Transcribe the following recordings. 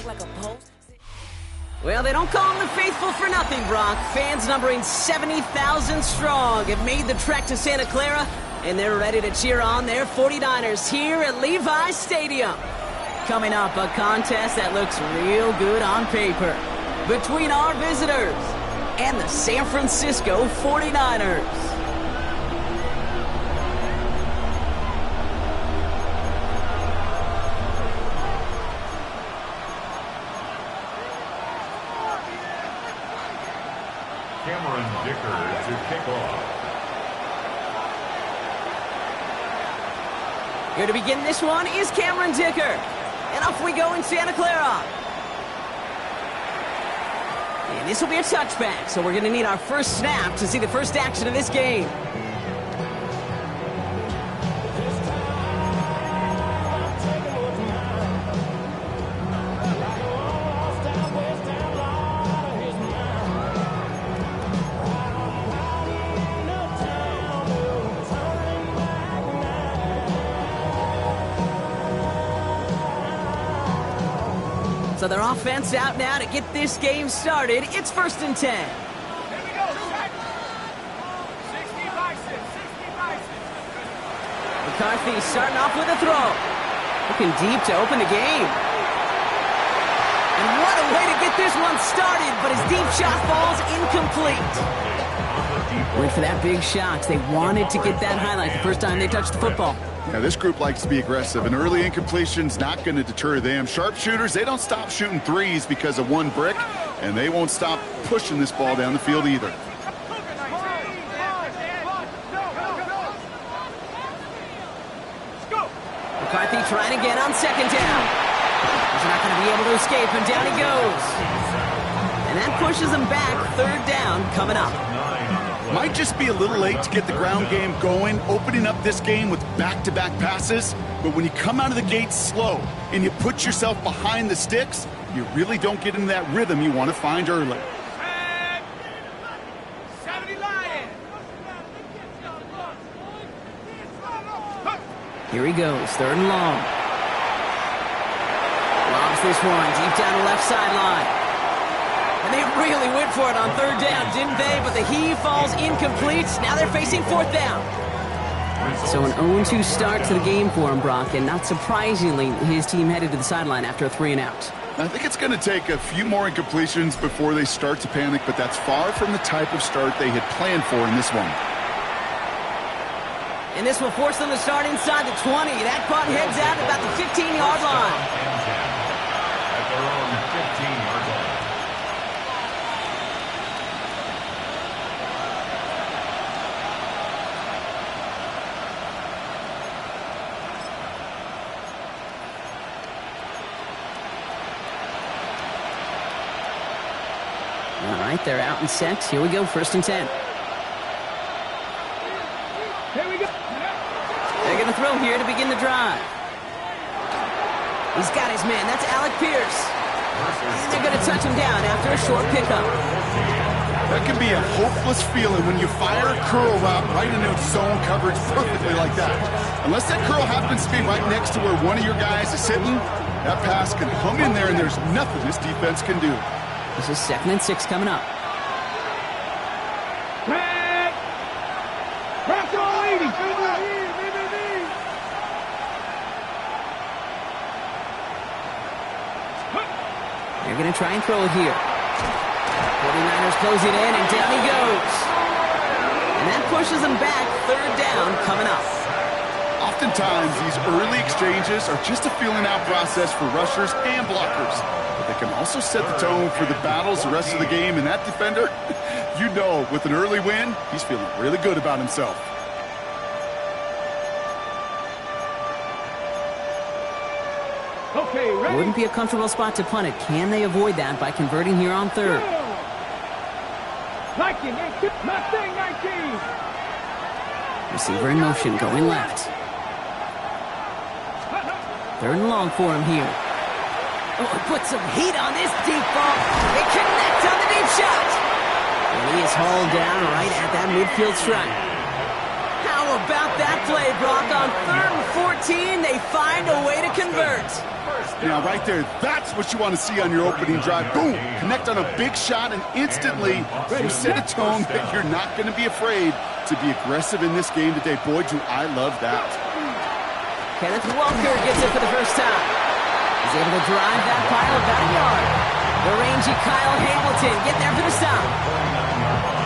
like a post. Well, they don't call them the faithful for nothing, Brock. Fans numbering 70,000 strong have made the trek to Santa Clara, and they're ready to cheer on their 49ers here at Levi's Stadium. Coming up, a contest that looks real good on paper between our visitors and the San Francisco 49ers. To kick off. Here to begin this one is Cameron Dicker. And off we go in Santa Clara. And this will be a touchback, so we're going to need our first snap to see the first action of this game. So their offense out now to get this game started. It's 1st and 10. Here we go, check. 60 bison, 60 bison. McCarthy starting off with a throw. Looking deep to open the game. And what a way to get this one started, but his deep shot falls incomplete. Went for that big shot. They wanted to get that highlight the first time they touched the football. Yeah, this group likes to be aggressive. An early incompletion's not going to deter them. Sharpshooters, they don't stop shooting threes because of one brick, and they won't stop pushing this ball down the field either. McCarthy trying again on 2nd down. He's not going to be able to escape, and down he goes. And that pushes him back. 3rd down coming up. Might just be a little late to get the ground game going, opening up this game with back-to-back passes. But when you come out of the gate slow and you put yourself behind the sticks, you really don't get into that rhythm you want to find early. 70 Lions. Here he goes, 3rd and long. Lobs this one deep down the left sideline. And they really went for it on 3rd down, didn't they? But the heave falls incomplete. Now they're facing 4th down. So an 0-2 start to the game for him, Brock. And not surprisingly, his team headed to the sideline after a 3-and-out. I think it's going to take a few more incompletions before they start to panic, but that's far from the type of start they had planned for in this one. And this will force them to start inside the 20. That punt heads out at about the 15-yard line. At their own 15-yard line. All right, they're out and set. Here we go, 1st and 10. Here we go. They're going to throw here to begin the drive. He's got his man. That's Alec Pierce. And they're going to touch him down after a short pickup. That can be a hopeless feeling when you fire a curl route right into zone coverage perfectly like that. Unless that curl happens to be right next to where one of your guys is sitting, that pass can hum in there and there's nothing this defense can do. This is 2nd and 6 coming up. Back on 80. They're going to try and throw it here. 49ers closing in, and down he goes. And that pushes them back. 3rd down coming up. Oftentimes, these early exchanges are just a feeling-out process for rushers and blockers. But they can also set the tone for the battles the rest of the game. And that defender, you know, with an early win, he's feeling really good about himself. Okay, ready? Wouldn't be a comfortable spot to punt it. Can they avoid that by converting here on 3rd? 19, 19. Receiver in motion, going left. 3rd and long for him here. Oh, put some heat on this deep ball. It connects on the deep shot. And he is hauled down right at that midfield stripe. How about that play, Brock, on 3rd and 14, they find a way to convert. Now, right there, that's what you want to see on your opening drive. Boom! Connect on a big shot, and instantly you set a tone that you're not going to be afraid to be aggressive in this game today. Boy, do I love that. Kenneth Walker gets it for the first time. He's able to drive that pile about a yard. The rangy Kyle Hamilton getting there for the stop.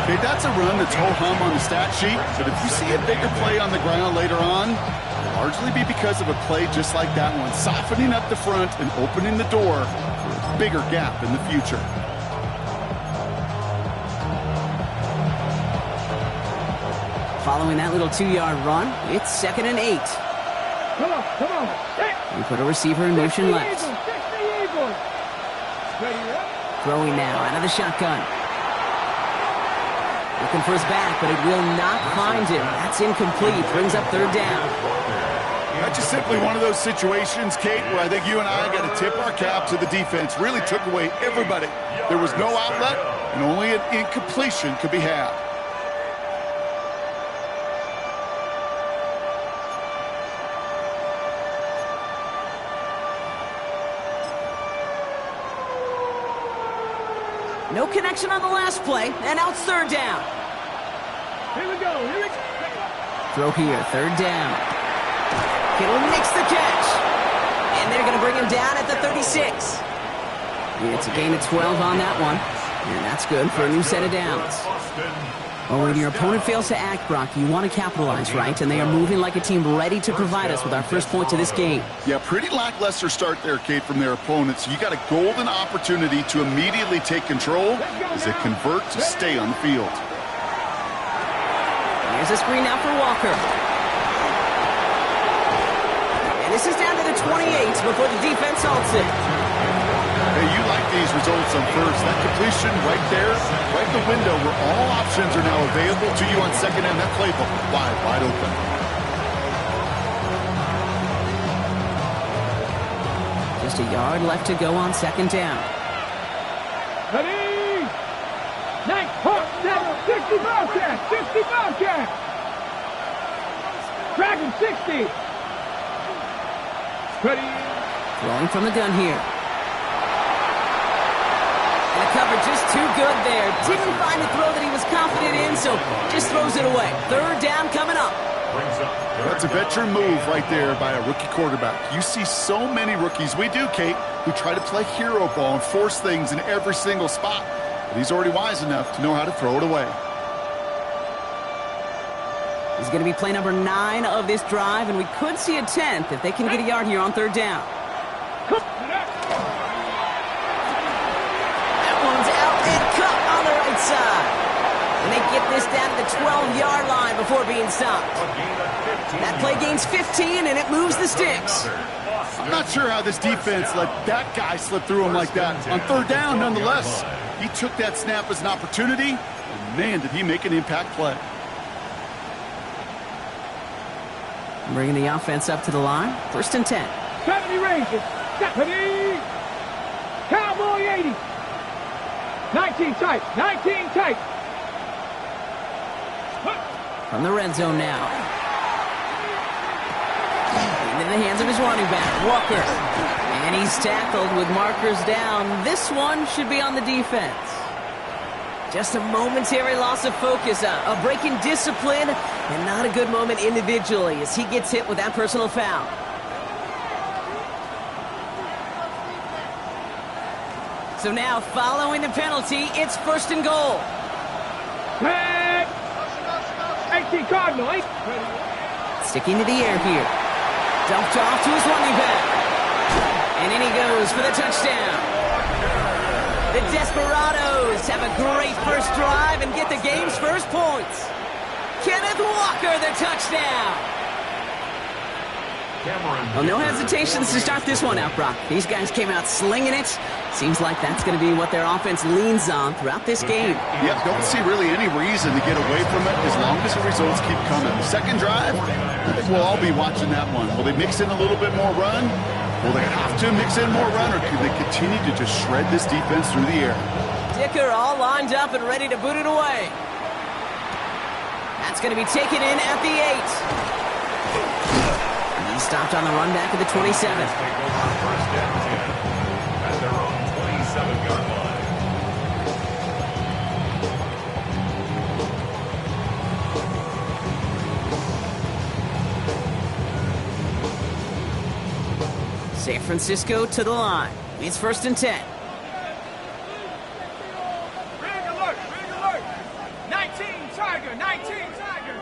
Okay, that's a run that's ho-hum on the stat sheet, but if you see a bigger play on the ground later on, it'll largely be because of a play just like that one, softening up the front and opening the door for a bigger gap in the future. Following that little 2-yard run, it's 2nd and 8. Come on. We put a receiver in motion left. Throwing now out of the shotgun. Looking for his back, but it will not find him. That's incomplete. Brings up 3rd down. That's just simply one of those situations, Kate, where I think you and I got to tip our cap to the defense. Really took away everybody. There was no outlet, and only an incompletion could be had. No connection on the last play, and now it's 3rd down. Here we go. Throw here, 3rd down. Kittle makes the catch. And they're going to bring him down at the 36. It's a gain of 12 on that one. And that's good for a new set of downs. Well, when your opponent fails to act, Brock, you want to capitalize, right? And they are moving like a team ready to provide us with our first point to this game. Yeah, pretty lackluster start there, Kate, from their opponents. You got a golden opportunity to immediately take control as they convert to stay on the field. Here's a screen now for Walker. And this is down to the 28 before the defense halts it. Hey, you like these results on first. That completion right there, right in the window where all options are now available to you on 2nd and that playbook wide open. Just a yard left to go on 2nd down. Ready? 60 Bobcat. Dragon 60. Ready? Throwing from the gun here. And the cover just too good there. Didn't find a throw that he was confident in, so just throws it away. 3rd down coming up. That's a veteran move right there by a rookie quarterback. You see so many rookies, we do, Kate, who try to play hero ball and force things in every single spot. But he's already wise enough to know how to throw it away. He's going to be play number 9 of this drive, and we could see a 10th if they can get a yard here on 3rd down. That one's out and cut on the right side. And they get this down to the 12-yard line before being stopped. That play gains 15, and it moves the sticks. I'm not sure how this defense let that guy slip through him like that. On 3rd down, nonetheless, he took that snap as an opportunity, and man, did he make an impact play. Bringing the offense up to the line. 1st and 10. 70 Rangers. 70. Cowboy 80. 19 tight. From the red zone now. Into the hands of his running back, Walker. And he's tackled with markers down. This one should be on the defense. Just a momentary loss of focus, a break in discipline, and not a good moment individually as he gets hit with that personal foul. So now, following the penalty, it's 1st and goal. 18 Cardinal. Sticking to the air here. Dumped off to his running back. And in he goes for the touchdown. The Desperados have a great first drive and get the game's first points. Kenneth Walker, the touchdown. Well, no hesitations to start this one out, Brock. These guys came out slinging it. Seems like that's going to be what their offense leans on throughout this game. Yeah, don't see really any reason to get away from it as long as the results keep coming. The 2nd drive, I think we'll all be watching that one. Will they mix in a little bit more run? Will they have to mix in more run, or could they continue to just shred this defense through the air? Dicker all lined up and ready to boot it away. That's going to be taken in at the 8. He's stopped on the run back at the 27. Take over first and 10 at their own 27-yard line. San Francisco to the line. It's first and 10. Rig alert! Rig alert! 19 Tiger! 19 Tiger!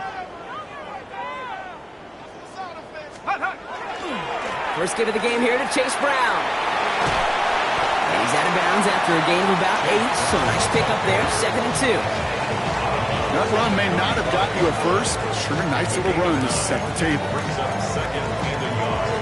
Hut, hut! First get of the game here to Chase Brown. And he's out of bounds after a gain of about 8, so nice pick up there, 2nd and 2. That run may not have got you a first, but sure nice little run to set the table. Brings up second and a yard.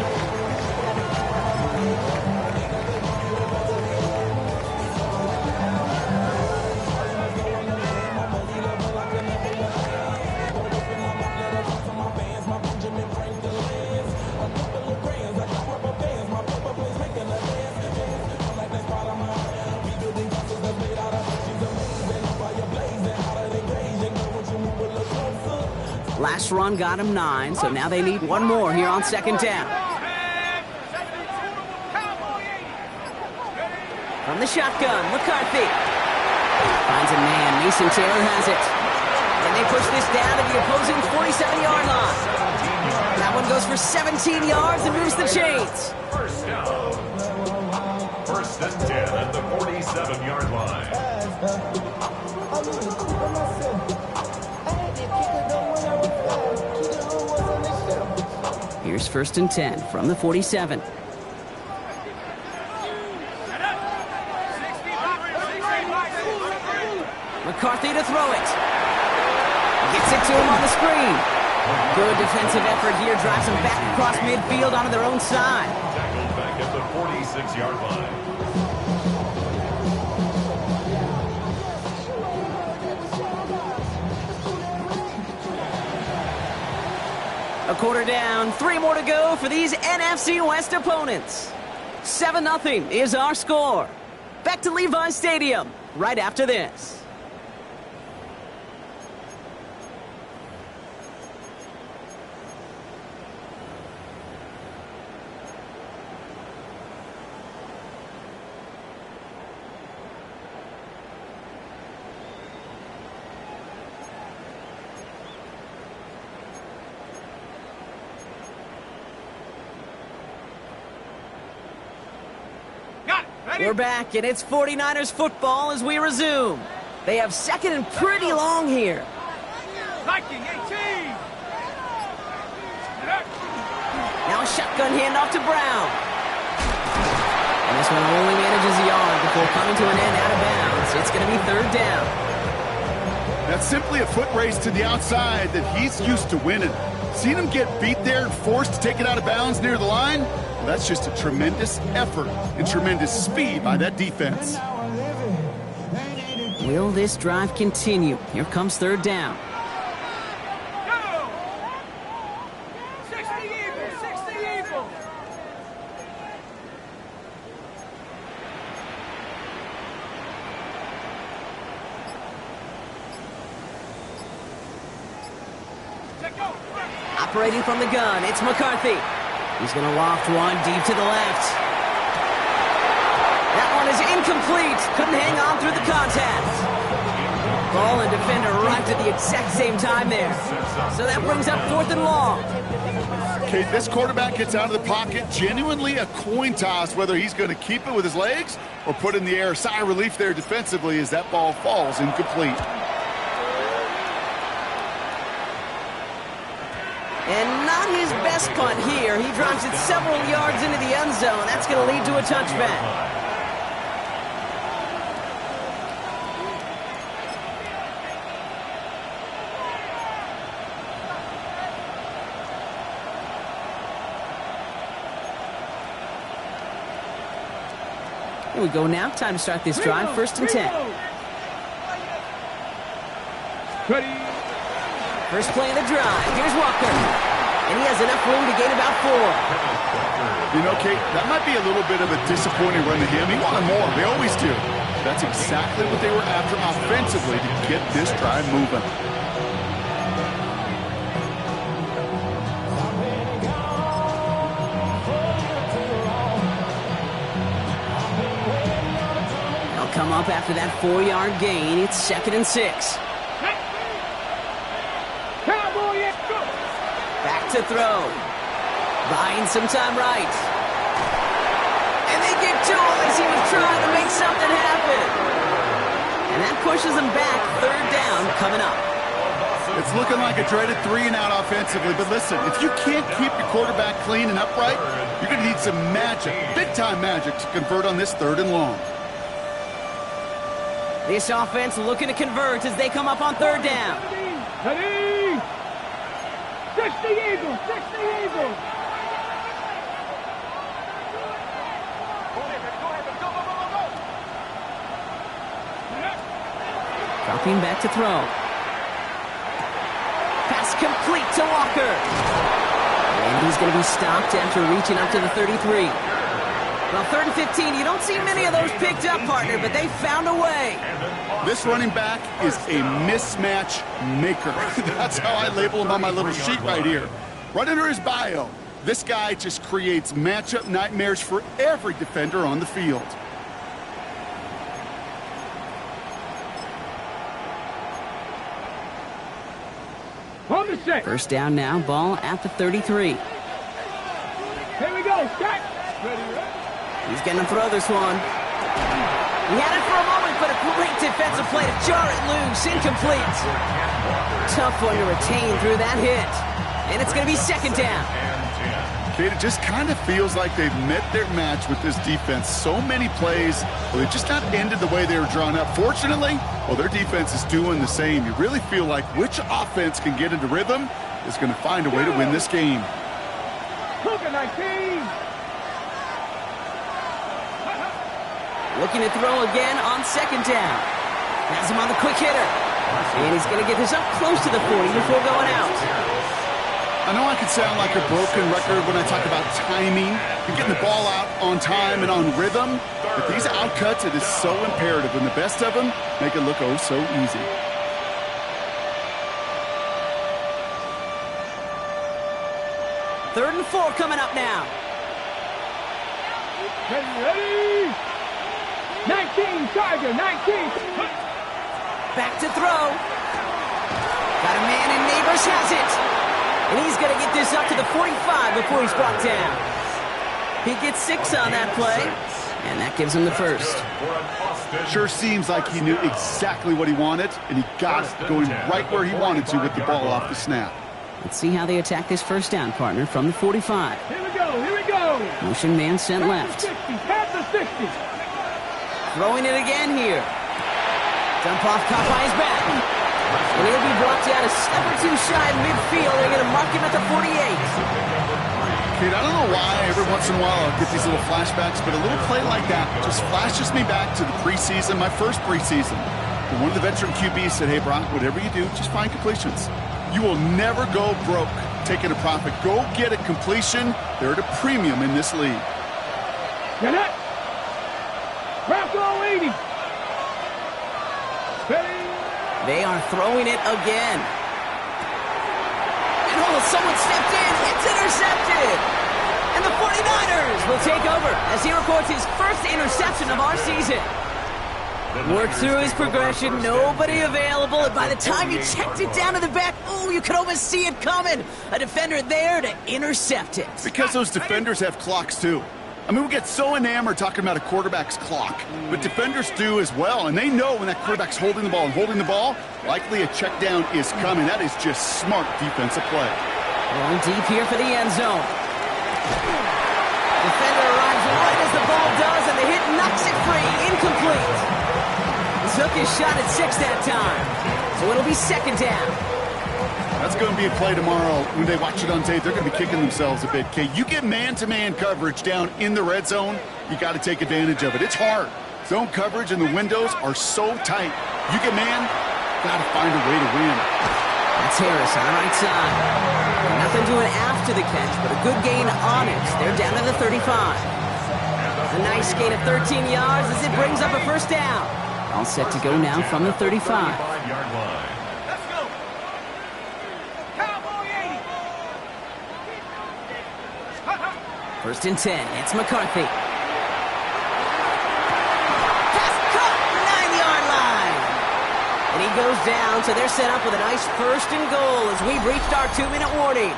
Last run got him 9, so now they need one more here on 2nd down. From the shotgun, McCarthy. Finds a man, Mason Taylor has it. And they push this down to the opposing 47-yard line. That one goes for 17 yards and moves the chains. First down. First and 10 at the 47-yard line. Here's first and 10 from the 47. McCarthy to throw it. Gets it to him on the screen. Good defensive effort here. Drives him back across midfield onto their own side. Tackled back at the 46-yard line. A quarter down, 3 more to go for these NFC West opponents. 7-0 is our score. Back to Levi Stadium right after this. We're back, and it's 49ers football as we resume. They have 2nd and pretty long here. Viking 18! Now a shotgun handoff to Brown. And this one only manages a yard before coming to an end out of bounds. It's going to be 3rd down. That's simply a foot race to the outside that he's used to winning. Seen him get beat there and forced to take it out of bounds near the line? Well, that's just a tremendous effort and tremendous speed by that defense. Will this drive continue? Here comes 3rd down. Go! 60 Eagles! 60 Eagles! Operating from the gun, it's McCarthy. He's going to loft one deep to the left. That one is incomplete. Couldn't hang on through the contact. Ball and defender arrived at the exact same time there. So that brings up 4th and long. Okay, this quarterback gets out of the pocket. Genuinely a coin toss whether he's going to keep it with his legs or put it in the air. Sigh of relief there defensively as that ball falls incomplete. And not his best punt here. He drives it several yards into the end zone. That's going to lead to a touchback. Here we go now. Time to start this drive. 1st and 10. Ready. First play of the drive. Here's Walker. And he has enough room to gain about 4. You know, Kate, that might be a little bit of a disappointing run to him. He wanted more. They always do. That's exactly what they were after offensively to get this drive moving. They'll come up after that 4-yard gain. It's 2nd and 6. Back to throw. Buying some time right. And they get to him as he was trying to make something happen. And that pushes him back. 3rd down coming up. It's looking like a dreaded 3-and-out offensively, but listen, if you can't keep your quarterback clean and upright, you're going to need some magic, big-time magic, to convert on this 3rd and long. This offense looking to convert as they come up on 3rd down. Ready? 60 Eagles, 60 Eagles. Dropping back to throw. Pass complete to Walker. And he's going to be stopped after reaching up to the 33. Well, 3rd and 15, you don't see many of those picked up, partner, but they found a way. This running back is a mismatch maker. That's how I label him on my little sheet right here. Right under his bio, this guy just creates matchup nightmares for every defender on the field. On the set. 1st down now, ball at the 33. Here we go, set. He's going to throw this one. He had it for a moment, but a great defensive play to jar it loose. Incomplete. Tough one to retain through that hit. And it's going to be 2nd down. Kate, it just kind of feels like they've met their match with this defense. So many plays, well, they just not ended the way they were drawn up. Fortunately, well, their defense is doing the same. You really feel like which offense can get into rhythm is going to find a way to win this game. Look at 19. Looking to throw again on 2nd down. Has him on the quick hitter. And he's going to get this up close to the 40 before going out. I know I could sound like a broken record when I talk about timing and getting the ball out on time and on rhythm, but these outcuts, it is so imperative, and the best of them make it look oh so easy. Third and 4 coming up now. Ready? 19, Tiger, 19. Back to throw. Got a man, and Neighbors has it. And he's going to get this up to the 45 before he's brought down. He gets 6 on that play, and that gives him the 1st. Sure seems like he knew exactly what he wanted, and he got it going right where he wanted to with the ball off the snap. Let's see how they attack this 1st down, partner, from the 45. Here we go, here we go. Motion man sent left. Past the 60. Throwing it again here. Dump off, caught by his back. And he'll be brought down a step or 2 shy of midfield. They're going to mark him at the 48. Kate, I don't know why every once in a while I'll get these little flashbacks, but a little play like that just flashes me back to the preseason, my first preseason. And one of the veteran QBs said, hey, Brock, whatever you do, just find completions. You will never go broke taking a profit. Go get a completion. They're at a premium in this league. Get it. Rocco 80. Ready? They are throwing it again. And oh, someone stepped in. It's intercepted. And the 49ers will take over as he records his first interception of our season. Worked through his progression, nobody available, and by the time he checked it down to the back, oh, you could almost see it coming. A defender there to intercept it. Because those defenders have clocks too. I mean, we get so enamored talking about a quarterback's clock, but defenders do as well, and they know when that quarterback's holding the ball and holding the ball, likely a check down is coming. That is just smart defensive play. Going deep here for the end zone. Defender arrives right as the ball does, and the hit knocks it free. Incomplete. Took his shot at 6 that time. So it'll be 2nd down. That's going to be a play tomorrow. When they watch it on tape, they're going to be kicking themselves a bit. Okay, you get man-to-man coverage down in the red zone, you got to take advantage of it. It's hard. Zone coverage and the windows are so tight. You get man, got to find a way to win. That's Harris on the right side. Nothing doing after the catch, but a good gain on it. They're down to the 35. A nice gain of 13 yards as it brings up a 1st down. All set to go now from the 35. Let's go. Cowboy 80. 1st and 10. It's McCarthy. Pass cut. goes down, so they're set up with a nice 1st and goal as we've reached our 2-minute warning.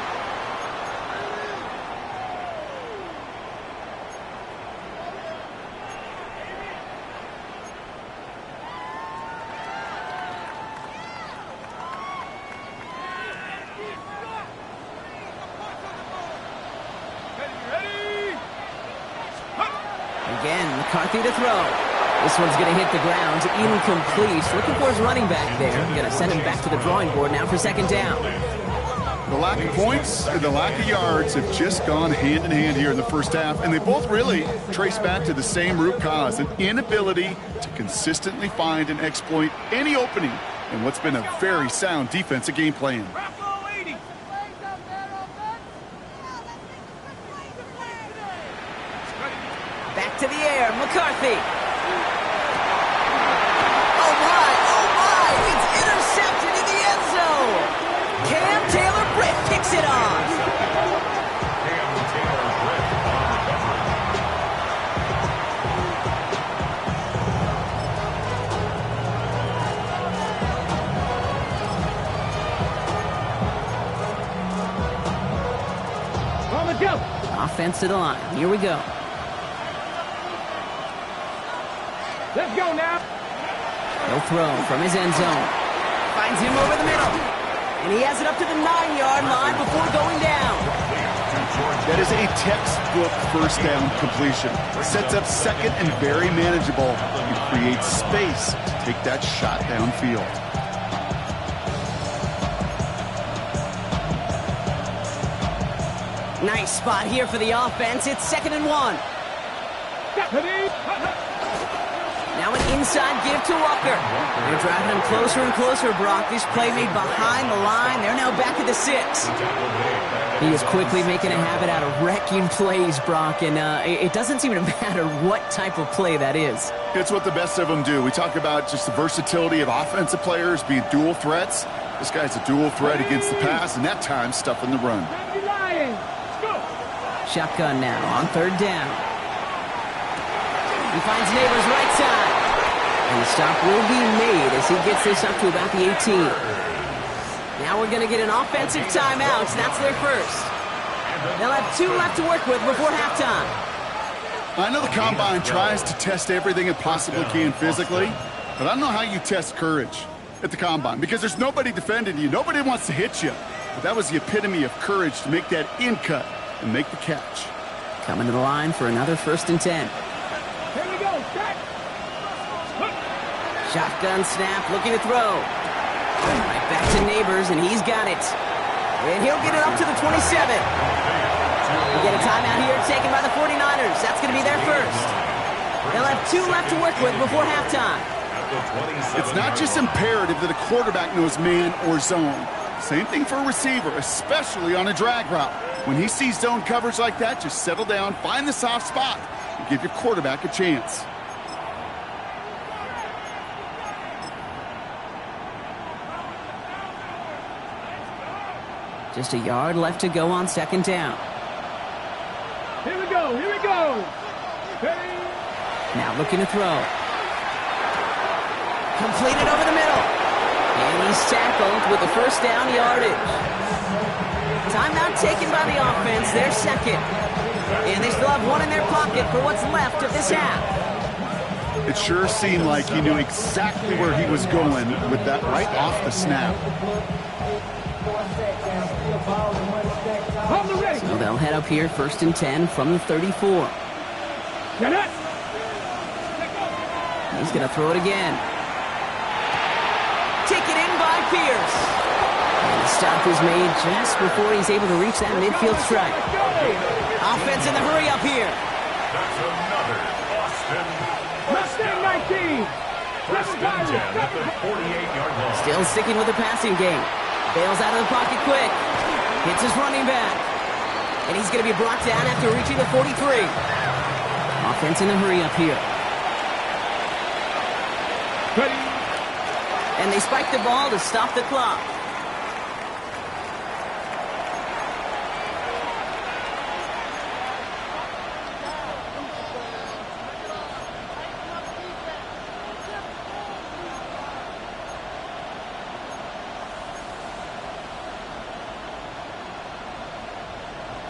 Again, McCarthy to throw. This one's going to hit the ground. Incomplete. Looking for his running back there. Going to send him back to the drawing board now for 2nd down. The lack of points and the lack of yards have just gone hand in hand here in the first half, and they both really trace back to the same root cause, an inability to consistently find and exploit any opening in what's been a very sound defensive game plan. Back to the air, McCarthy. Oh my, it's intercepted in the end zone. Cam Taylor-Britt kicks it off. Offense to the line. Here we go. Let's go now. He'll throw from his end zone. Finds him over the middle. And he has it up to the 9-yard line before going down. That is a textbook 1st down completion. Sets up 2nd and very manageable. It creates space to take that shot downfield. Nice spot here for the offense. It's 2nd and 1. Now an inside give to Walker. They're driving him closer and closer, Brock. This play made behind the line. They're now back at the 6. He is quickly making a habit out of wrecking plays, Brock, and it doesn't seem to matter what type of play that is. It's what the best of them do. We talk about just the versatility of offensive players being dual threats. This guy's a dual threat against the pass, and that time stuffing the run. Shotgun now on 3rd down. He finds Neighbors right side. And the stop will be made as he gets this up to about the 18. Now we're going to get an offensive timeout. That's their first. They'll have 2 left to work with before halftime. I know the Combine tries to test everything it possibly can physically, but I don't know how you test courage at the Combine because there's nobody defending you. Nobody wants to hit you. But that was the epitome of courage to make that in cut and make the catch. Coming to the line for another 1st and 10. Here we go. Back. Shotgun snap, looking to throw. Right back to Neighbors, and he's got it. And he'll get it up to the 27. We get a timeout here taken by the 49ers. That's going to be their first. They'll have 2 left to work with before halftime. It's not just imperative that a quarterback knows man or zone. Same thing for a receiver, especially on a drag route. When he sees zone coverage like that, just settle down, find the soft spot, and give your quarterback a chance. Just a yard left to go on 2nd down. Here we go. Here we go. Hey. Now looking to throw. Completed over the middle. And he's tackled with the 1st down yardage. Timeout taken by the offense. They're 2nd. And they still have 1 in their pocket for what's left of this half. It sure seemed like he knew exactly where he was going with that right off the snap. So they'll head up here 1st and 10 from the 34. He's going to throw it again. Taken in by Pierce. And the stop is made just before he's able to reach that midfield strike. Offense in the hurry up here. That's another Austin. Mustang 19. 1st and 10 at the 48-yard line. Still sticking with the passing game. Bails out of the pocket quick. Hits his running back. And he's going to be brought down after reaching the 43. Offense in the hurry up here. Ready. And they spike the ball to stop the clock.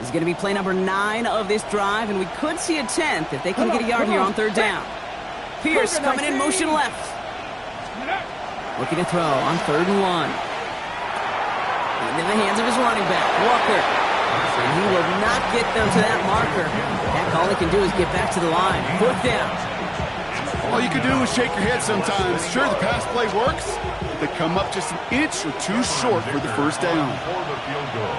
This is going to be play number 9 of this drive, and we could see a 10th if they can get a yard here on third down. Pierce coming in motion left. Looking to throw on 3rd and 1. Into the hands of his running back, Walker. And he will not get them to that marker. Heck, all he can do is get back to the line. 4th down. All you can do is shake your head sometimes. Sure, the pass play works. They come up just an inch or two short for the first down. For the field goal.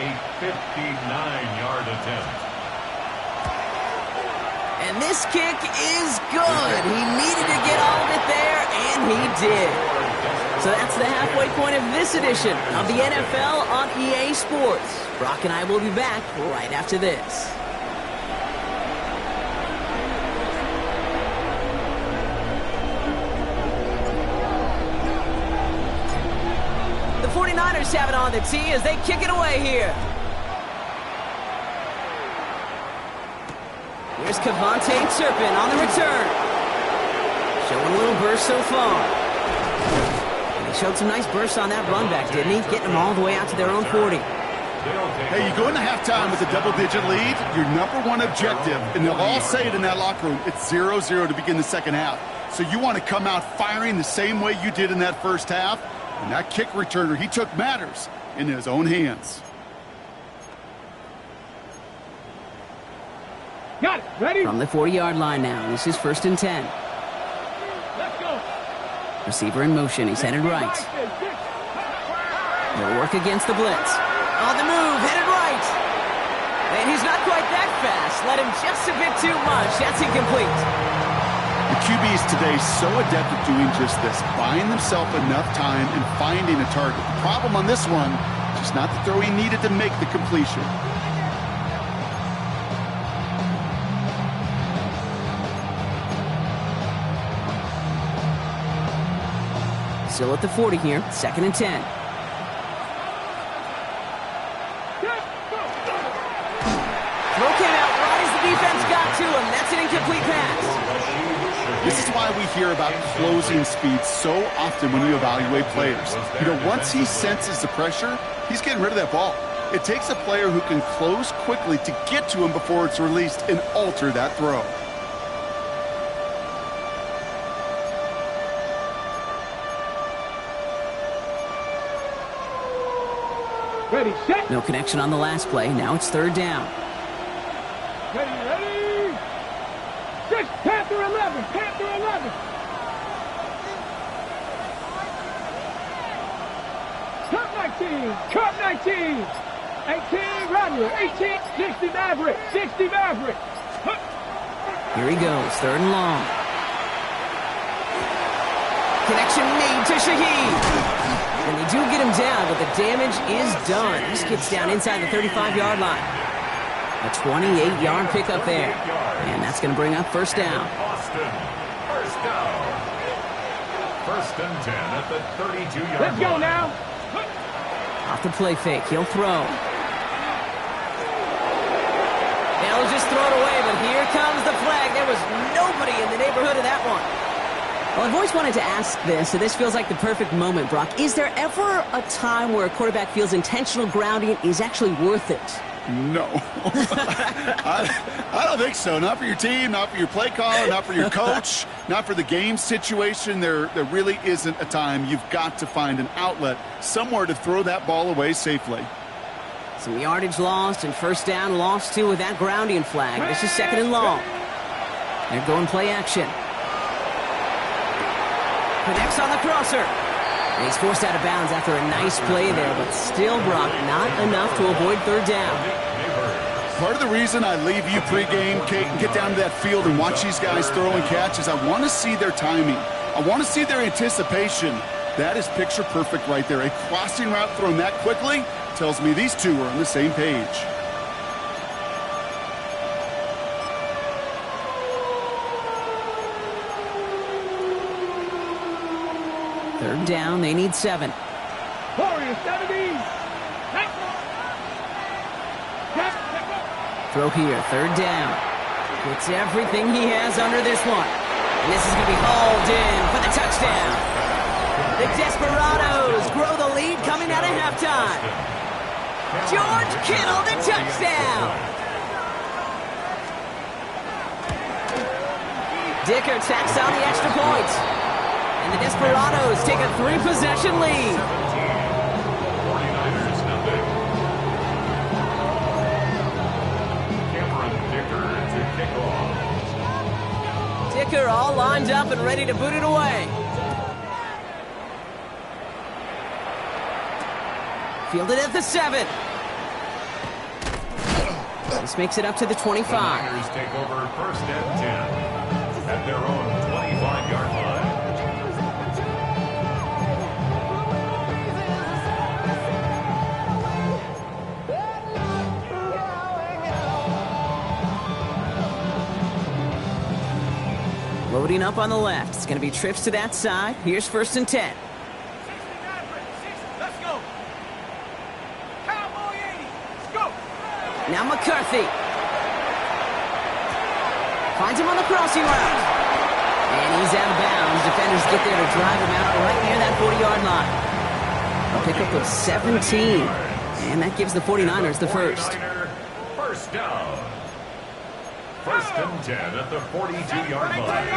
A 59-yard attempt. And this kick is good. He needed to get all of it there, and he did. So that's the halfway point of this edition of the NFL on EA Sports. Brock and I will be back right after this. The 49ers have it on the tee as they kick it away here. Here's Cavante Turpin on the return. Showing a little burst so far. And he showed some nice bursts on that run back, didn't he? Getting them all the way out to their own 40. Hey, you go into halftime with a double-digit lead, your number one objective, and they'll all say it in that locker room, it's 0-0 to begin the second half. So you want to come out firing the same way you did in that first half. And that kick returner, he took matters in his own hands. Got it. Ready? From the 40-yard line now. This is 1st and 10. Let's go. Receiver in motion. He's headed right. He'll work against the blitz. On the move, headed right. And he's not quite that fast. Let him just a bit too much. That's incomplete. The QBs today so adept at doing just this, buying themselves enough time and finding a target. The problem on this one, just not the throw he needed to make the completion. Still at the 40 here, 2nd and 10. Throw came out right as the defense got to him. That's an incomplete pass. This is why we hear about closing speed so often when you evaluate players. You know, once he senses the pressure, he's getting rid of that ball. It takes a player who can close quickly to get to him before it's released and alter that throw. Ready, set. No connection on the last play. Now it's 3rd down. Ready, ready. Six, Panther 11, Panther 11. Cut 19, cut 19. 18, Radler, 18, 60 Maverick, 60 Maverick. Here he goes, 3rd and long. Connection made to Shaheed. And they do get him down, but the damage is done. This gets down inside the 35-yard line. A 28-yard pickup there. And that's going to bring up 1st down. Boston, 1st down. 1st and 10 at the 32-yard line. Let's go now. Off the play fake, he'll throw. They'll just throw it away, but here comes the flag. There was nobody in the neighborhood of that one. Well, I've always wanted to ask this, so this feels like the perfect moment, Brock. Is there ever a time where a quarterback feels intentional grounding is actually worth it? No. I don't think so. Not for your team, not for your play caller, not for your coach, not for the game situation. There really isn't a time. You've got to find an outlet, somewhere to throw that ball away safely. Some yardage lost and 1st down lost too with that grounding flag. This is 2nd and long. They're going play action. Connects on the crosser. And he's forced out of bounds after a nice play there, but still, Brock, not enough to avoid 3rd down. Part of the reason I leave you pregame, Kate, and get down to that field and watch these guys throw and catch is I want to see their timing. I want to see their anticipation. That is picture perfect right there. A crossing route thrown that quickly tells me these two are on the same page. Third down, they need 7. Warriors, 70. Throw here, 3rd down. Gets everything he has under this one. And this is going to be hauled in for the touchdown. The Desperados grow the lead coming out of halftime. George Kittle, the touchdown. Dicker tacks on the extra point. And the Desperados take a 3-possession lead. 49ers nothing. Cameron Dicker to kick off. Dicker all lined up and ready to boot it away. Fielded at the 7. This makes it up to the 25. The Niners take over first and 10 at their own 25-yard line. Loading up on the left. It's going to be trips to that side. Here's first and 10. Let's go. Cowboy 80. Let's go. Now McCarthy. Finds him on the crossing route. And he's out of bounds. Defenders get there to drive him out right near that 40-yard line. A pickup of 17. And that gives the 49ers the first. First down. First and 10 at the 42-yard line.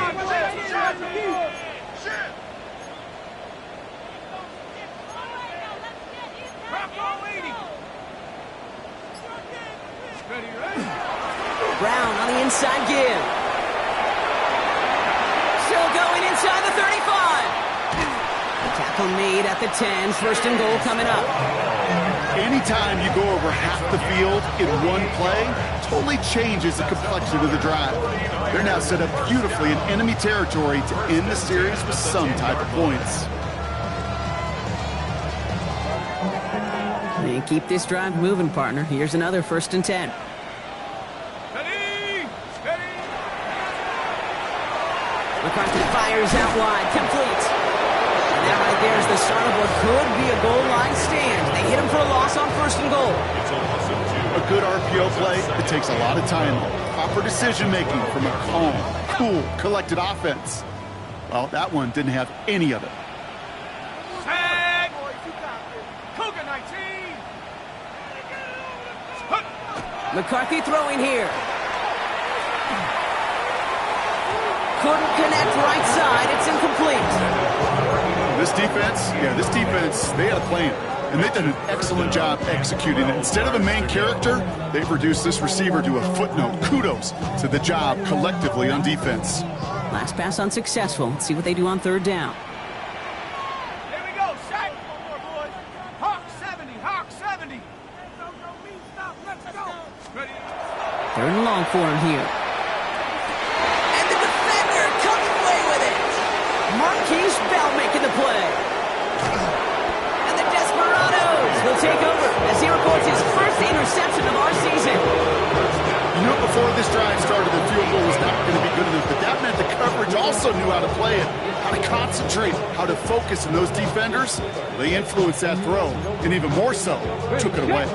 Brown on the inside give. Still going inside the 35. Tackle made at the 10. First and goal coming up. Anytime you go over half the field in one play, totally changes the complexion of the drive. They're now set up beautifully in enemy territory to end the series with some type of points. And keep this drive moving, partner. Here's another first and 10. McCarthy fires out wide, complete. And that right there is the start of what could be a goal line stand. They hit him for a loss on first and goal. A good RPO play, it takes a lot of time. Proper decision-making from a calm, cool, collected offense. Well, that one didn't have any of it. Tag. Cougar 19. McCarthy throwing here. Couldn't connect right side. It's incomplete. This defense, they had a plan. And they've done an excellent job executing it. Instead of a main character, they've reduced this receiver to a footnote. Kudos to the job collectively on defense. Last pass unsuccessful. Let's see what they do on third down. There we go. Shaq. Hawk 70. Hawk 70. Let's go. Ready. Third and long for him here. And the defender comes away with it. Marquise Bell making the play. And the Desperados will take over as he records his first interception of our season. You know, before this drive started, the field goal was not going to be good enough, but that meant the coverage also knew how to play it, how to concentrate, how to focus, and those defenders, they influenced that throw, and even more so, took it away.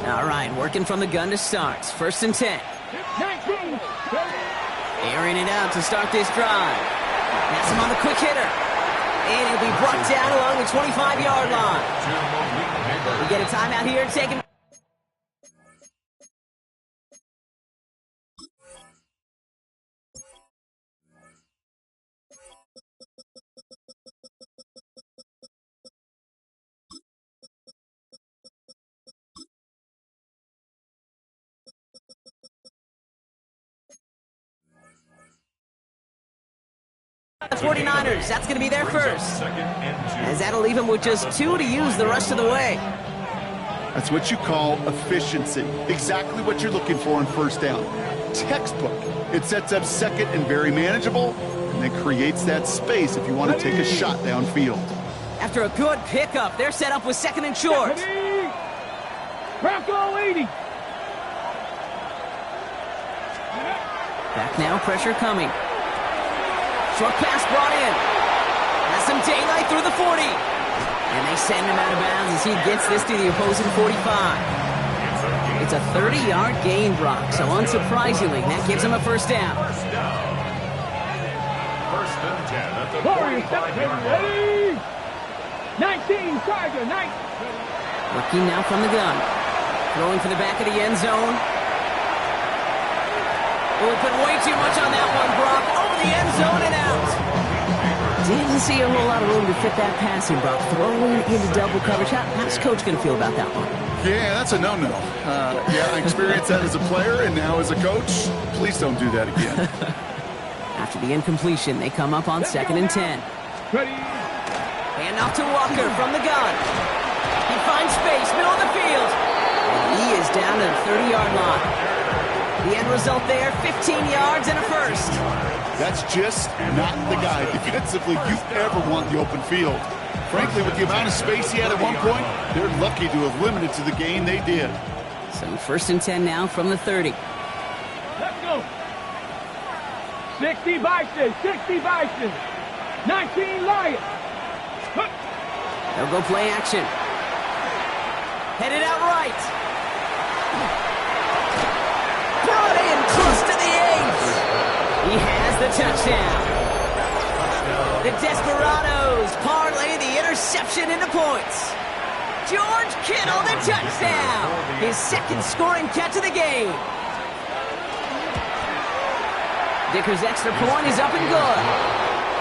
All right, working from the gun to start. First and 10. 19. Airing it out to start this drive. That's him on the quick hitter. And he'll be brought down along the 25-yard line. We get a timeout here taken. The 49ers, that's going to be their first. As that'll leave him with just 2 to use the rest of the way. That's what you call efficiency. Exactly what you're looking for on first down. Textbook. It sets up second and very manageable, and then creates that space if you want to take a shot downfield. After a good pickup, they're set up with second and short. Bronco 80. Back now, pressure coming. Short pass brought in. Has some daylight through the 40. And they send him out of bounds as he gets this to the opposing 45. It's a 30-yard gain, Brock. So unsurprisingly, that gives him a first down. First and 10 at the Warriors, 45-yard line. ready. 19, Tiger, 9. Working now from the gun. Throwing for the back of the end zone. Oh, he put way too much on that one, Brock. Over the end zone and out. Didn't see a whole lot of room to fit that passing, Brock. Throwing into double coverage. How's Coach going to feel about that one? Yeah, that's a no-no. Yeah, I experienced that as a player and now as a coach. Please don't do that again. After the incompletion, they come up on 2nd and 10. Ready. Hand off to Walker from the gun. He finds space, middle of the field. And he is down to the 30-yard line. The end result there, 15 yards and a first. That's just not the guy defensively you ever want the open field. Frankly, with the amount of space he had at one point, they're lucky to have limited to the gain they did. So 1st and 10 now from the 30. Let's go. 60 Bison. 60 Bison. 19 Lions. They'll go play action. Headed out right. Brought in close to the 8. He has the touchdown. The Desperados parlay the interception into points. George Kittle, the touchdown. His 2nd scoring catch of the game. Dicker's extra point is up and good.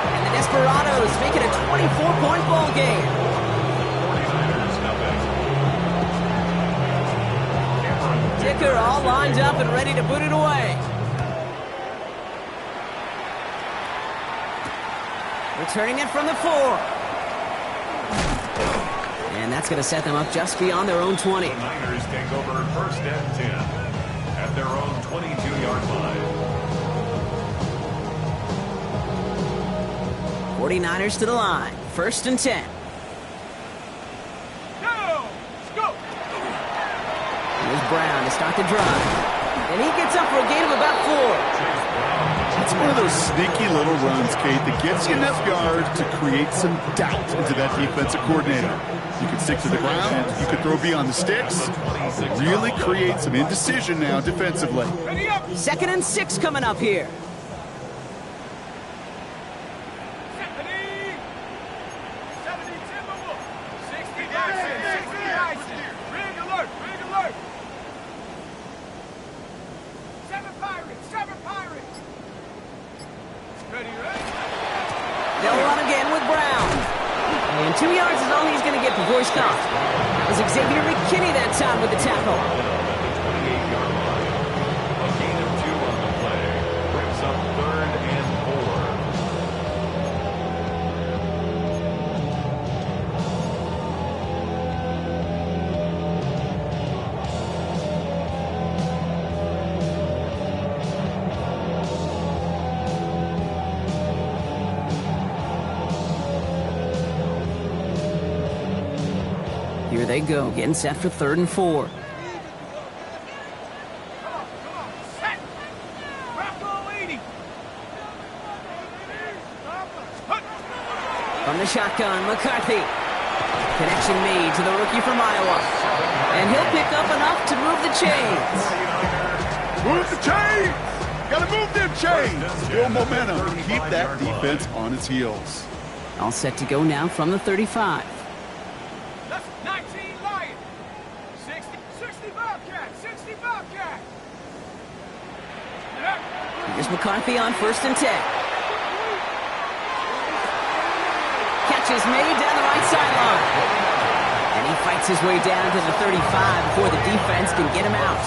And the Desperados make it a 24-point ball game. Dicker all lined up and ready to boot it away. Returning it from the 4. And that's going to set them up just beyond their own 20. The Niners take over 1st and 10 at their own 22-yard line. 49ers to the line. 1st and 10. Go. Here's Brown to start the drive. And he gets up for a gain of about 4. It's one of those sneaky little runs, Kate, that gets you enough yards to create some doubt into that defensive coordinator. You can stick to the ground, you can throw beyond the sticks, really create some indecision now defensively. 2nd and 6 coming up here. They'll run again with Brown. And 2 yards is all he's going to get before he's stopped. That was Xavier McKinney that time with the tackle. A gain of 2 on the play brings up 3rd and 4. Here they go, getting set for 3rd and 4. From the shotgun, McCarthy. Connection made to the rookie from Iowa. And he'll pick up enough to move the chains. Move the chains! Gotta move them chains! Build momentum. Keep that defense on its heels. All set to go now from the 35. That's 19 Lions. 60 Bobcats. 60 Bobcats. Here's McCarthy on 1st and 10. Catch is made down the right sideline. And he fights his way down to the 35 before the defense can get him out.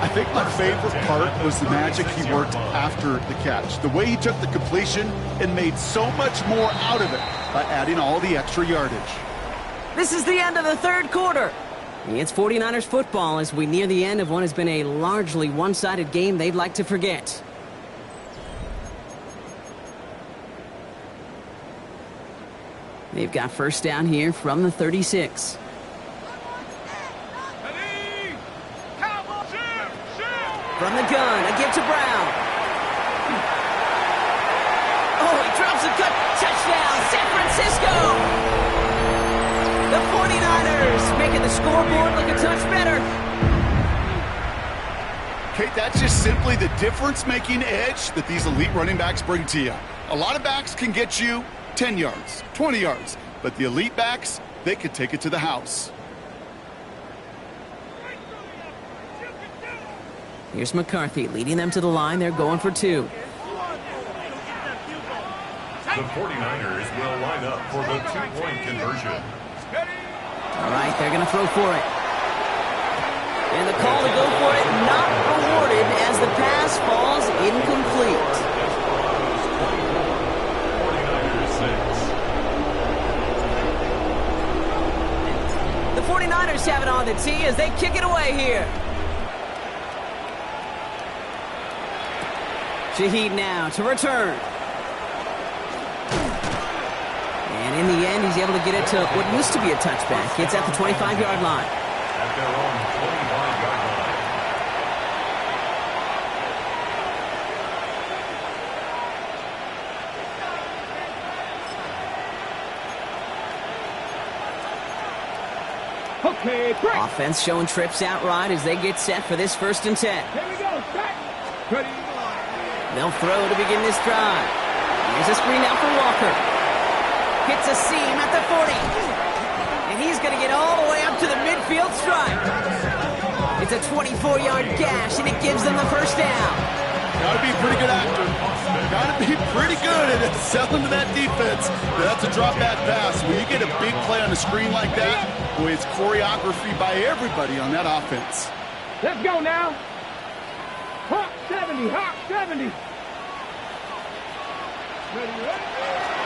I think my favorite part was the magic he worked after the catch. The way he took the completion and made so much more out of it by adding all the extra yardage. This is the end of the 3rd quarter. It's 49ers football as we near the end of what has been a largely one-sided game they'd like to forget. They've got 1st down here from the 36. From the gun, a give to Brown. Oh, he drops a cut. Touchdown, San Francisco! The 49ers making the scoreboard look a touch better. Kate, that's just simply the difference-making edge that these elite running backs bring to you. A lot of backs can get you 10 yards, 20 yards, but the elite backs, they could take it to the house. Here's McCarthy leading them to the line. They're going for two. The 49ers will line up for the two-point conversion. All right, they're going to throw for it. And the call to go for it not rewarded as the pass falls incomplete. 49ers 6. The 49ers have it on the tee as they kick it away here. Shaheed now to return. And in the end, he's able to get it to what used to be a touchback. It's at the 25-yard line. At their own 25-yard line. Okay, break. Offense showing trips outright as they get set for this 1st and 10. Here we go. Set. Ready. They'll throw to begin this drive. Here's a screen out for Walker. Hits a seam at the 40. And he's going to get all the way up to the midfield stripe. It's a 24-yard gash, and it gives them the 1st down. Got to be a pretty good actor. Got to be pretty good at selling to that defense. That's a drop-back pass. When you get a big play on the screen like that, boy, it's choreography by everybody on that offense. Let's go now. Hawk 70. Hawk 70.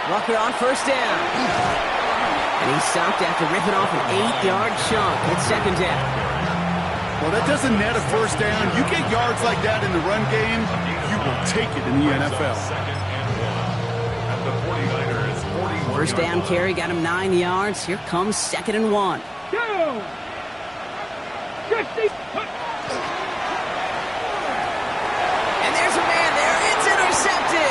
Walker on 1st down. And he's stopped after ripping off an 8-yard chunk. It's 2nd down. Well, that doesn't net a 1st down. You get yards like that in the run game, you will take it in the NFL. Second and 1. At the 49ers 41. 1st down carry got him 9 yards. Here comes 2nd and 1. Go. 50. And there's a man there. It's intercepted.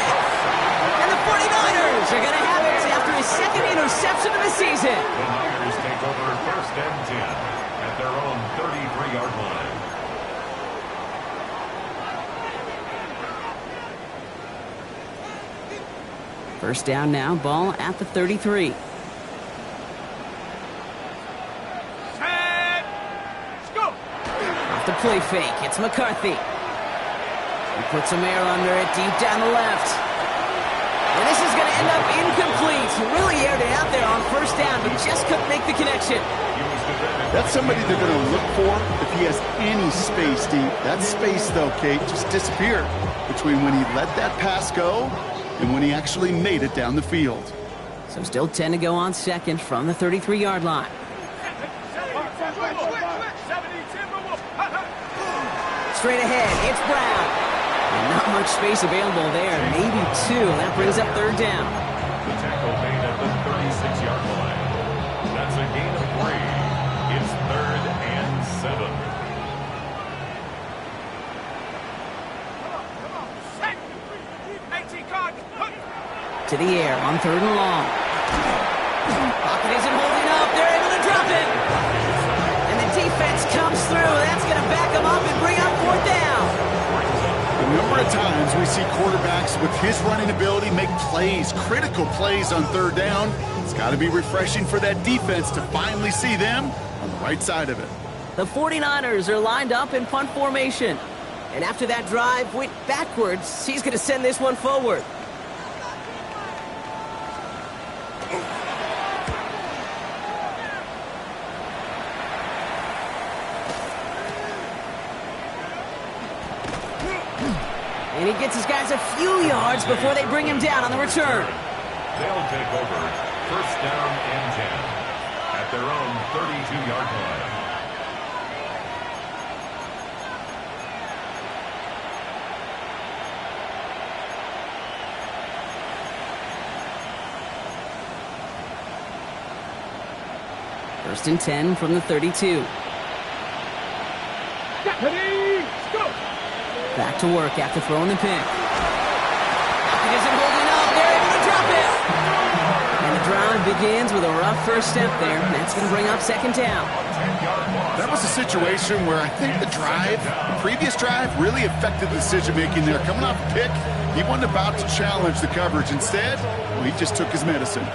And the 49ers are going to have it after his 2nd interception of the season. The Niners take over 1st and 10 at their own 33-yard line. First down now, ball at the 33. Set. Let's go. Off the play fake, it's McCarthy. He puts some air under it deep down the left. And this is going to end up incomplete. He really aired it out there on 1st down, but just couldn't make the connection. That's somebody they're going to look for if he has any space deep. That space, though, Kate, just disappeared between when he let that pass go and when he actually made it down the field. So still 10 to go on 2nd from the 33-yard line. Straight ahead, it's Brown. And not much space available there, maybe 2. That brings up 3rd down. The tackle made at the 36-yard line. That's a gain of 3. It's 3rd and 7. To the air on 3rd and long. Pocket isn't holding up. They're able to drop it. And the defense comes through. That's going to back them up and bring up 4th down. A number of times we see quarterbacks with his running ability make plays, critical plays on 3rd down. It's got to be refreshing for that defense to finally see them on the right side of it. The 49ers are lined up in punt formation. And after that drive went backwards, he's going to send this one forward. And he gets his guys a few yards before they bring him down on the return. They'll take over 1st down and 10 at their own 32-yard line. First and 10 from the 32. Ready. Go. Back to work after throwing the pick. It isn't holding up. They're able to drop it. And the drive begins with a rough 1st step there. That's going to bring up 2nd down. That was a situation where I think the previous drive, really affected the decision-making there. Coming off a pick, he wasn't about to challenge the coverage. Instead, well, he just took his medicine.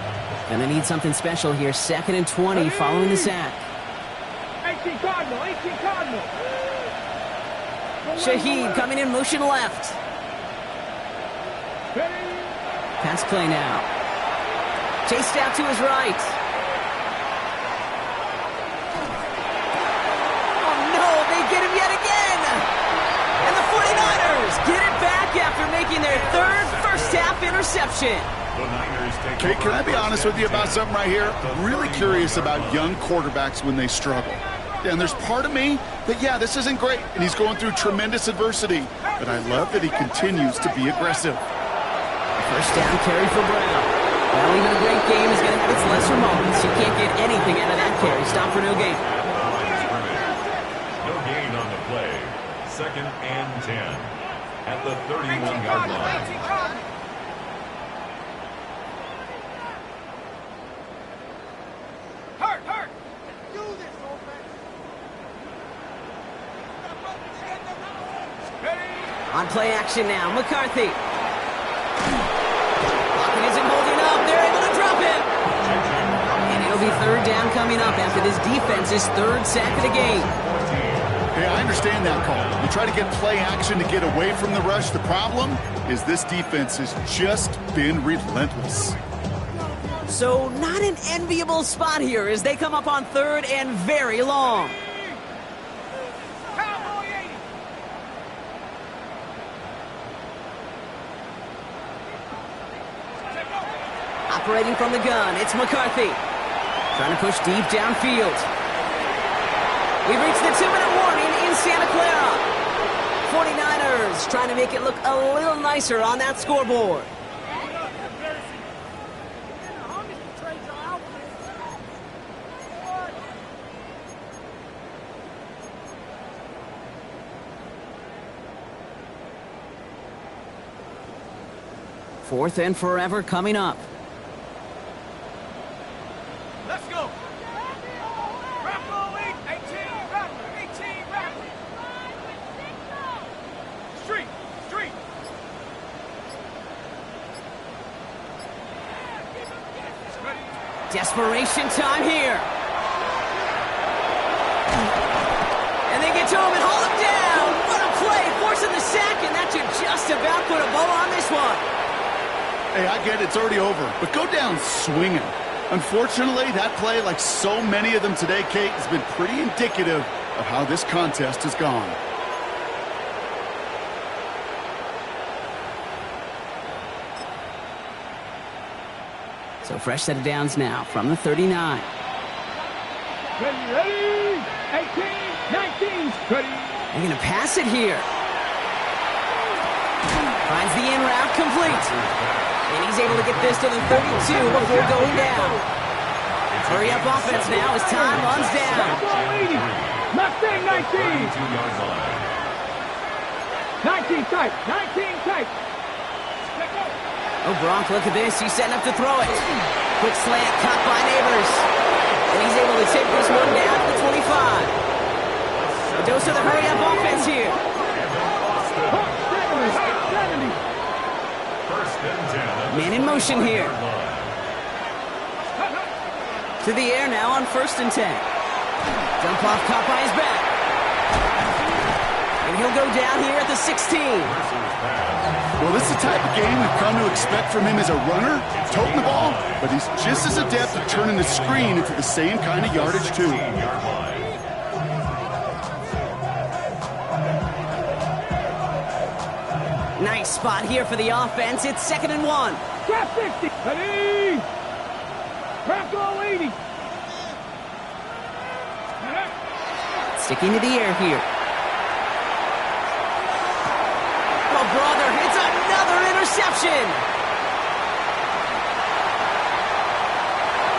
And they need something special here. 2nd and 20 following the sack. 18 Cardinal. 18 Cardinal. Shaheed coming in motion left. Pass play now. Chased out to his right. Oh no, they get him yet again. And the 49ers get it back after making their third first-half interception. Okay, can I be honest with you about something right here? I'm really curious about young quarterbacks when they struggle. And there's part of me that, yeah, this isn't great, and he's going through tremendous adversity. But I love that he continues to be aggressive. First down carry for Brown. Well, even a great game is going to have its lesser moments. You can't get anything out of that carry. Stop for no gain. No gain on the play. 2nd and 10 at the 31-yard line. On play action now, McCarthy. Lockett isn't holding up. They're able to drop him. And it'll be third down coming up after this defense's third sack of the game. Hey, I understand that call. You try to get play action to get away from the rush. The problem is this defense has just been relentless. So not an enviable spot here as they come up on third and very long. Operating from the gun, it's McCarthy. Trying to push deep downfield. We've reached the 2-minute warning in Santa Clara. 49ers trying to make it look a little nicer on that scoreboard. Fourth and forever coming up. Let's go. Street. Desperation time here. And they get to him and haul him down. What a play, forcing the sack, and that should just about put a bow on this one. Hey, I get it, it's already over, but go down swinging. Unfortunately, that play, like so many of them today, Kate, has been pretty indicative of how this contest has gone. So fresh set of downs now from the 39. Ready? 18, 19, ready. They're going to pass it here. Finds the in route complete. And he's able to get this to the 32 before going down. Hurry up offense now as time runs down. Mustang 19. 19 tight. 19 tight. Oh, Gronk, look at this. He's setting up to throw it. Quick slant caught by Neighbors. And he's able to take this one down to the 25. A dose of the hurry-up offense here. Man in motion here. To the air now on 1st and 10. Jump off caught by his back. And he'll go down here at the 16. Well, this is the type of game we've come to expect from him as a runner, toting the ball, but he's just as adept at turning the screen into the same kind of yardage, too. Nice spot here for the offense. It's 2nd and 1. Grab 60. Ready. Grab goal 80. Sticking to the air here. Oh, brother, it's another interception.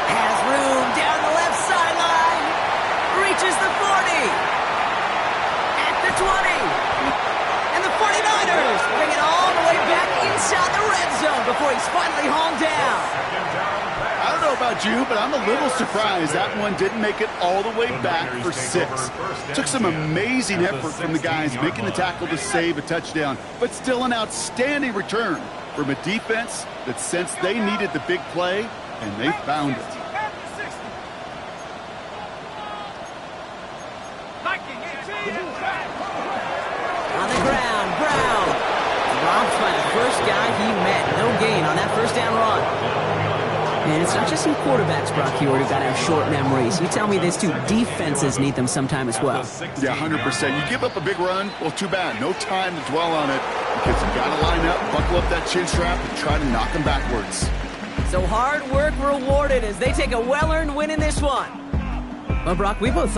Has room down the left sideline. Reaches the 40. At the 20. And the 49ers bring it all the way back inside the red zone before he's finally hauled down. I don't know about you, but I'm a little surprised that one didn't make it all the way back for 6. Took some amazing effort from the guys making the tackle to save a touchdown, but still an outstanding return from a defense that sensed they needed the big play, and they found it. On yards by the first guy he met. No gain on that first down run. And it's not just some quarterbacks, Brock, here who've got to have short memories. You tell me this too, defenses need them sometime as well. Yeah, 100%. You give up a big run, well, too bad. No time to dwell on it because you got to line up, buckle up that chin strap, and try to knock them backwards. So hard work rewarded as they take a well-earned win in this one. Well, Brock, we both